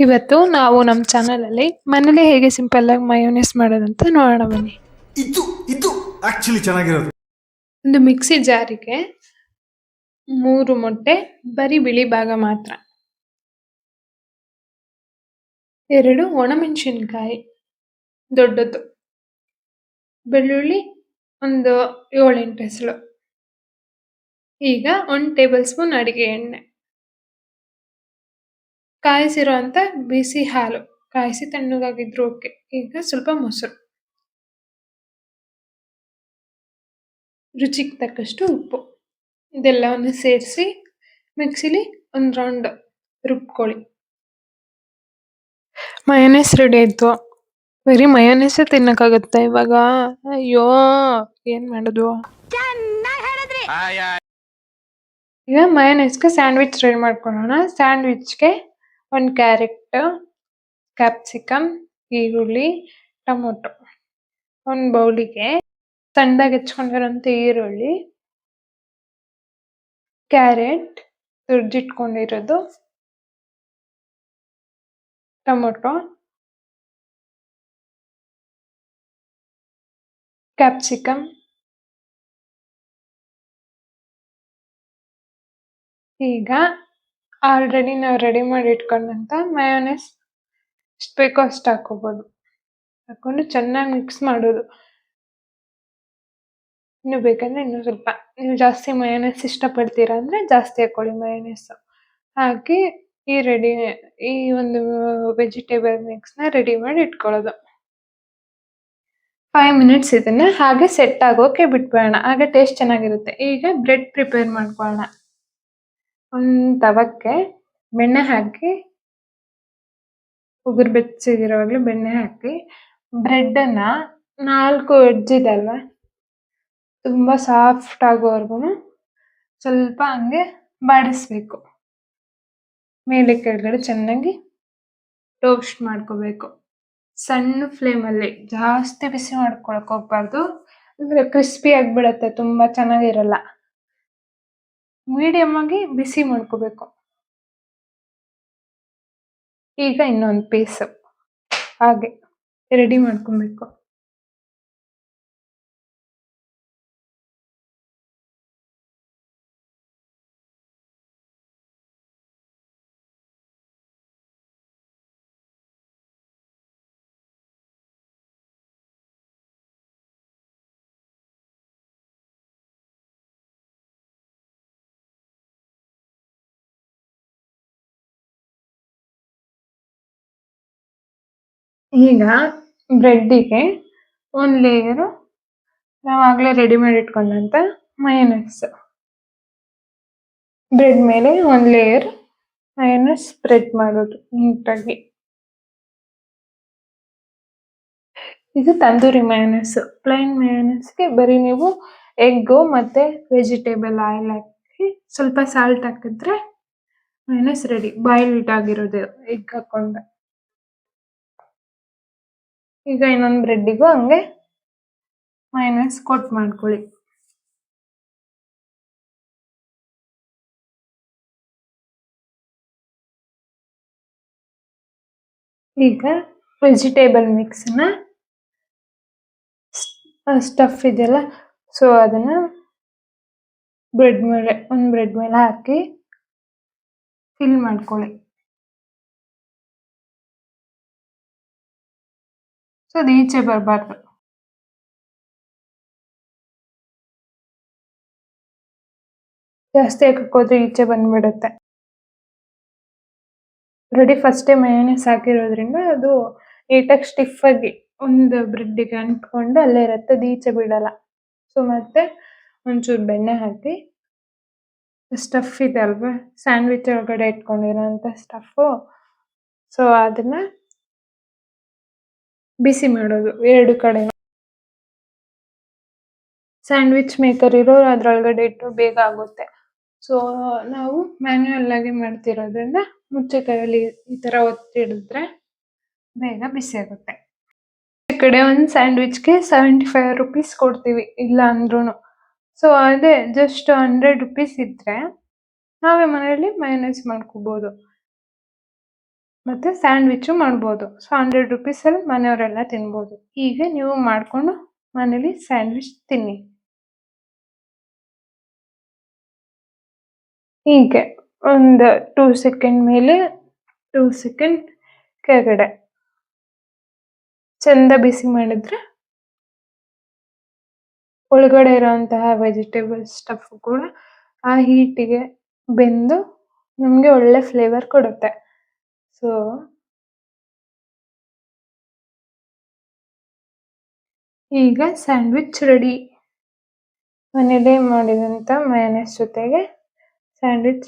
ಇವತ್ತು ನಾವು ನಮ್ಮ ಚಾನಲಲ್ಲಿ ಮನೇಲಿ ಹೇಗೆ ಸಿಂಪಲ್ ಆಗಿ ಮಯೋನೈಸ್ ಮಾಡೋದಂತ ನೋಡೋಣ ಬನ್ನಿ. ಇದು ಇದು ಆಕ್ಚುಲಿ ಚೆನ್ನಾಗಿರೋದು. ಒಂದು ಮಿಕ್ಸಿ ಜಾರಿಗೆ 3 ಮೊಟ್ಟೆ, ಬರೀ ಬಿಳಿ ಭಾಗ ಮಾತ್ರ, 2 ಒಣಮೆಣಸಿನಕಾಯಿ ದೊಡ್ಡದು, ಬೆಳ್ಳುಳ್ಳಿ ಒಂದು 7-8 ಹೆಸಳು, ಈಗ 1 ಟೇಬಲ್ ಸ್ಪೂನ್ ಅಡಿಗೆ ಎಣ್ಣೆ, ಕಾಯಿಸಿರೋ ಅಂತ ಬಿಸಿ ಹಾಲು, ಕಾಯಿಸಿ ತಣ್ಣಗಾಗಿದ್ರು ಓಕೆ, ಈಗ ಸ್ವಲ್ಪ ಮೊಸರು, ರುಚಿಗೆ ತಕ್ಕಷ್ಟು ಉಪ್ಪು, ಇದೆಲ್ಲವನ್ನು ಸೇರಿಸಿ ಮಿಕ್ಸಿಲಿ ಒಂದು ರೌಂಡ್ ರುಬ್ಕೊಳ್ಳಿ. ಮಯೋನೈಸ್ ರೆಡಿ ಆಯ್ತು. ಬರೀ ಮಯೋನೈಸೇ ತಿನ್ನಕ್ಕಾಗತ್ತಾ ಇವಾಗ? ಅಯ್ಯೋ, ಏನ್ ಮಾಡೋದು? ಈಗ ಮಯೋನೈಸ್ಗೆ ಸ್ಯಾಂಡ್ವಿಚ್ ರೆಡಿ ಮಾಡ್ಕೊಳ್ಳೋಣ. ಸ್ಯಾಂಡ್ವಿಚ್ಗೆ 1 ಕ್ಯಾರೆಟ್, ಕ್ಯಾಪ್ಸಿಕಮ್, ಈರುಳ್ಳಿ, ಟೊಮೊಟೊ, 1 ಬೌಲಿಗೆ ಸಣ್ಣದಾಗಿ ಹೆಚ್ಕೊಂಡಿರೋಂಥ ಈರುಳ್ಳಿ, ಕ್ಯಾರೆಟ್ ತುರ್ದಿಟ್ಕೊಂಡಿರೋದು, ಟೊಮೊಟೊ, ಕ್ಯಾಪ್ಸಿಕಮ್, ಈಗ ಆಲ್ರೆಡಿ ನಾವು ರೆಡಿ ಮಾಡಿ ಇಟ್ಕೊಂಡಂತ ಮಯೋನೈಸ್ ಎಷ್ಟು ಬೇಕೋ ಅಷ್ಟು ಹಾಕೋಬಹುದು. ಹಾಕೊಂಡು ಚೆನ್ನಾಗಿ ಮಿಕ್ಸ್ ಮಾಡೋದು. ಇನ್ನು ಬೇಕಂದ್ರೆ ಇನ್ನೂ ಸ್ವಲ್ಪ, ನೀವು ಜಾಸ್ತಿ ಮಯೋನೈಸ್ ಇಷ್ಟಪಡ್ತೀರಾ ಅಂದ್ರೆ ಜಾಸ್ತಿ ಹಾಕೊಳ್ಳಿ ಮಯೋನೈಸ್. ಹಾಕಿ ಈ ಒಂದು ವೆಜಿಟೇಬಲ್ ಮಿಕ್ಸ್ನ ರೆಡಿ ಮಾಡಿ ಇಟ್ಕೊಳ್ಳೋದು. 5 ಮಿನಿಟ್ಸ್ ಇದನ್ನ ಹಾಗೆ ಸೆಟ್ ಆಗೋಕೆ ಬಿಟ್ಬಿಡೋಣ, ಆಗ ಟೇಸ್ಟ್ ಚೆನ್ನಾಗಿರುತ್ತೆ. ಈಗ ಬ್ರೆಡ್ ಪ್ರಿಪೇರ್ ಮಾಡ್ಕೊಳ್ಳೋಣ. ಒಂದು ತವಕ್ಕೆ ಬೆಣ್ಣೆ ಹಾಕಿ, ಉಗುರು ಬೆಚ್ಚಗಿರೋವಾಗಲೇ ಬೆಣ್ಣೆ ಹಾಕಿ, ಬ್ರೆಡ್ಡನ್ನ 4 ಎಡ್ಜ್ ಇದೆ ಅಲ್ವಾ, ತುಂಬಾ ಸಾಫ್ಟ್ ಆಗೋವರೆಗೂ ಸ್ವಲ್ಪ ಹಂಗೆ ಬಾಡಿಸ್ಬೇಕು. ಮೇಲೆ ಕೆಳಗಡೆ ಚೆನ್ನಾಗಿ ಟೋಸ್ಟ್ ಮಾಡ್ಕೋಬೇಕು. ಸಣ್ಣ ಫ್ಲೇಮಲ್ಲಿ, ಜಾಸ್ತಿ ಬಿಸಿ ಮಾಡ್ಕೊಳಕ್ ಹೋಗ್ಬಾರ್ದು, ಅಂದ್ರೆ ಕ್ರಿಸ್ಪಿ ಆಗಿಬಿಡತ್ತೆ, ತುಂಬಾ ಚೆನ್ನಾಗಿರಲ್ಲ. ಮೀಡಿಯಮ್ ಆಗಿ ಬಿಸಿ ಮಾಡ್ಕೋಬೇಕು. ಈಗ ಇನ್ನೊಂದು ಪೀಸ್ ಹಾಗೆ ರೆಡಿ ಮಾಡ್ಕೊಬೇಕು. ಈಗ ಬ್ರೆಡ್ಡಿಗೆ 1 ಲೇಯರು ನಾವು ಆಗ್ಲೇ ರೆಡಿ ಮಾಡಿ ಇಟ್ಕೊಂಡಂತ ಮಯೋನೈಸ್, ಬ್ರೆಡ್ ಮೇಲೆ 1 ಲೇಯರ್ ಮಯೋನೈಸ್ ಸ್ಪ್ರೆಡ್ ಮಾಡೋದು ನೀಟಾಗಿ. ಇದು ತಂದೂರಿ ಮಯೋನೈಸ್. ಪ್ಲೈನ್ ಮಯೋನೈಸ್ಗೆ ಬರೀ ನೀವು ಎಗ್ಗು ಮತ್ತೆ ವೆಜಿಟೇಬಲ್ ಆಯಿಲ್ ಹಾಕಿ ಸ್ವಲ್ಪ ಸಾಲ್ಟ್ ಹಾಕಿದ್ರೆ ಮಯೋನೈಸ್ ರೆಡಿ. ಬಾಯ್ಲ್ಡ್ ಆಗಿರೋದು ಎಗ್ ಹಾಕೊಂಡೆ. ಈಗ ಇನ್ನೊಂದು ಬ್ರೆಡ್ಡಿಗೂ ಹಂಗೆ ಮಯೋನೈಸ್ ಕೋಟ್ ಮಾಡ್ಕೊಳ್ಳಿ. ಈಗ ವೆಜಿಟೇಬಲ್ ಮಿಕ್ಸ್ನ ಸ್ಟಫ್ ಇದೆಯಲ್ಲ, ಸೊ ಅದನ್ನ ಒಂದು ಬ್ರೆಡ್ ಮೇಲೆ ಹಾಕಿ ಫಿಲ್ ಮಾಡ್ಕೊಳ್ಳಿ. ಸೊ ಅದು ಈಚೆ ಬರಬಾರ್ದು. ಜಾಸ್ತಿ ಹಾಕಕ್ಕೆ ಹೋದ್ರೆ ಈಚೆ ಬಂದ್ಬಿಡುತ್ತೆ. ರೆಡಿ ಫಸ್ಟೇ ಮಯೋನೈಸ್ ಹಾಕಿರೋದ್ರಿಂದ ಅದು ನೀಟಾಗಿ ಸ್ಟಿಫ್ ಆಗಿ ಒಂದು ಬ್ರೆಡ್ಡಿಗೆ ಅಂಟ್ಕೊಂಡು ಅಲ್ಲೇ ಇರುತ್ತೆ, ಅದು ಈಚೆ ಬಿಡಲ್ಲ. ಸೊ ಮತ್ತೆ ಒಂಚೂರು ಬೆಣ್ಣೆ ಹಾಕಿ, ಸ್ಟಫ್ ಇದೆ ಅಲ್ವಾ ಸ್ಯಾಂಡ್ವಿಚ್ ಒಳಗಡೆ ಇಟ್ಕೊಂಡಿರೋಂಥ ಸ್ಟಫು, ಸೊ ಅದನ್ನ ಬಿಸಿ ಮಾಡೋದು 2 ಕಡೆ. ಸ್ಯಾಂಡ್ವಿಚ್ ಮೇಕರ್ ಇರೋರು ಅದ್ರೊಳಗಡೆ ಇಟ್ಟು ಬೇಗ ಆಗುತ್ತೆ. ಸೊ ನಾವು ಮ್ಯಾನ್ಯುಯಲ್ ಆಗಿ ಮಾಡ್ತಿರೋದ್ರಿಂದ ಮುಚ್ಚೆ ಕೈಯಲ್ಲಿ ಈ ತರ ಒತ್ತಿ ಹಿಡಿದ್ರೆ ಬೇಗ ಬಿಸಿ ಆಗುತ್ತೆ. ಈ ಕಡೆ ಒಂದು ಸ್ಯಾಂಡ್ವಿಚ್ಗೆ 75 ರುಪೀಸ್ ಕೊಡ್ತೀವಿ ಇಲ್ಲ ಅಂದ್ರೂ. ಸೊ ಅದೇ ಜಸ್ಟ್ 100 ರುಪೀಸ್ ಇದ್ರೆ ನಾವೇ ಮನೆಯಲ್ಲಿ ಮಯೋನೈಸ್ ಮಾಡ್ಕೋಬಹುದು. ಮತ್ತೆ ಸ್ಯಾಂಡ್ವಿಚ್ ಮಾಡ್ಬೋದು. ಸೊ 100 ರುಪೀಸಲ್ಲಿ ಮನೆಯವರೆಲ್ಲ ತಿನ್ಬೋದು. ಹೀಗೆ ನೀವು ಮಾಡಿಕೊಂಡು ಮನೇಲಿ ಸ್ಯಾಂಡ್ವಿಚ್ ತಿನ್ನಿ. ಹೀಗೆ ಒಂದು 2 ಸೆಕೆಂಡ್ ಮೇಲೆ 2 ಸೆಕೆಂಡ್ ಕೆಳಗಡೆ ಚಂದ ಬಿಸಿ ಮಾಡಿದ್ರೆ ಒಳಗಡೆ ಇರೋಂತಹ ವೆಜಿಟೇಬಲ್ ಸ್ಟಫ್ ಕೂಡ ಆ ಹೀಟಿಗೆ ಬೆಂದು ನಮಗೆ ಒಳ್ಳೆ ಫ್ಲೇವರ್ ಕೊಡುತ್ತೆ. ಸೊ ಈಗ ಸ್ಯಾಂಡ್ವಿಚ್ ರೆಡಿ. ಮನೇಲೇ ಮಾಡಿದಂಥ ಮಯೋನೈಸ್ ಜೊತೆಗೆ ಸ್ಯಾಂಡ್ವಿಚ್